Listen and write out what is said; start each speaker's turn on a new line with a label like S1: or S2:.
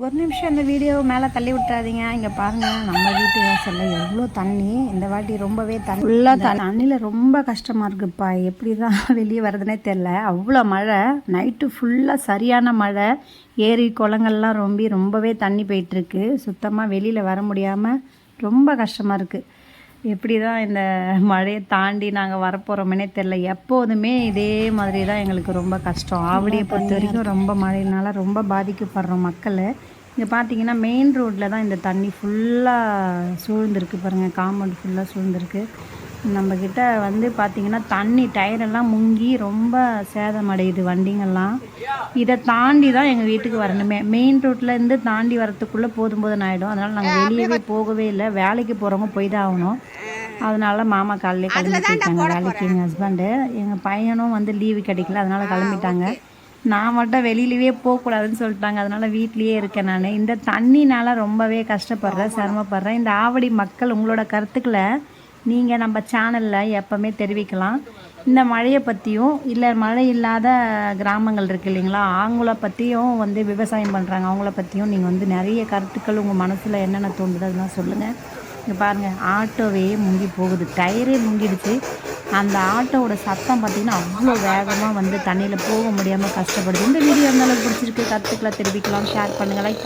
S1: ஒரு நிமிஷம் இந்த வீடியோ மேலே தள்ளி விட்டுறாதீங்க. இங்கே பாருங்கள், நம்ம வீட்டு வாசலில் எவ்வளோ தண்ணி. இந்த வாட்டி ரொம்பவே ஃபுல்லாக தண்ணியில் ரொம்ப கஷ்டமாக இருக்குப்பா. எப்படி தான் வெளியே வர்றதுனே தெரில. அவ்வளோ மழை, நைட்டு ஃபுல்லாக சரியான மழை. ஏரி குளங்கள்லாம் ரொம்பவே தண்ணி போயிட்டுருக்கு. சுத்தமாக வெளியில் வர முடியாமல் ரொம்ப கஷ்டமாக இருக்குது. எப்படி தான் இந்த மழையை தாண்டி நாங்கள் வரப்போகிறோம்னே தெரில. எப்போதுமே இதே மாதிரி தான் எங்களுக்கு ரொம்ப கஷ்டம். ஆவடியை பொறுத்த வரைக்கும் ரொம்ப மழையினால ரொம்ப பாதிக்கப்படுறோம் மக்கள். இங்கே பார்த்தீங்கன்னா மெயின் ரோட்டில் தான் இந்த தண்ணி ஃபுல்லாக சூழ்ந்துருக்கு பாருங்கள். காம்பவுண்ட் ஃபுல்லாக சூழ்ந்துருக்கு. நம்மக்கிட்ட வந்து பார்த்திங்கன்னா தண்ணி டயரெல்லாம் முங்கி ரொம்ப சேதமடையுது வண்டிங்கள்லாம். இதை தாண்டி தான் எங்கள் வீட்டுக்கு வரணுமே. மெயின் ரோட்லேருந்து தாண்டி வரத்துக்குள்ளே போதும் ஆகிடும். அதனால் நாங்கள் வெளியவே போகவே இல்லை. வேலைக்கு போகிறவங்க போய் தான் ஆகணும். அதனால் மாமா காலையிலே கிளம்பி போயிட்டாங்க வேலைக்கு. எங்கள் ஹஸ்பண்டு, எங்கள் பையனும் வந்து லீவு கிடைக்கல, அதனால் கிளம்பிட்டாங்க. நான் மட்டும் வெளியிலவே போகக்கூடாதுன்னு சொல்லிட்டாங்க. அதனால் வீட்லேயே இருக்கேன் நான். இந்த தண்ணினால் ரொம்பவே கஷ்டப்படுறேன், சிரமப்படுறேன். இந்த ஆவடி மக்கள் உங்களோட கருத்துக்களை நீங்கள் நம்ம சேனலில் எப்போவுமே தெரிவிக்கலாம். இந்த மழையை பற்றியும், இல்லை மழை இல்லாத கிராமங்கள் இருக்குது இல்லைங்களா, அவங்கள பற்றியும் வந்து விவசாயம் பண்ணுறாங்க, அவங்கள பற்றியும் நீங்கள் வந்து நிறைய கருத்துக்கள் உங்கள் மனசில் என்னென்ன தோன்றுது அதெல்லாம் சொல்லுங்கள். இங்கே பாருங்கள், ஆட்டோவே முங்கி போகுது, டயரே முங்கிடுச்சு. அந்த ஆட்டோவோட சத்தம் பார்த்திங்கன்னா அவ்வளோ வேகமாக வந்து தண்ணியில் போக முடியாமல் கஷ்டப்படுது. இந்த வீடியோ எந்த அளவுக்கு பிடிச்சிருக்கு, கருத்துக்களை தெரிவிக்கலாம், ஷேர் பண்ணுங்கள், லைக் பண்ணுங்கள்.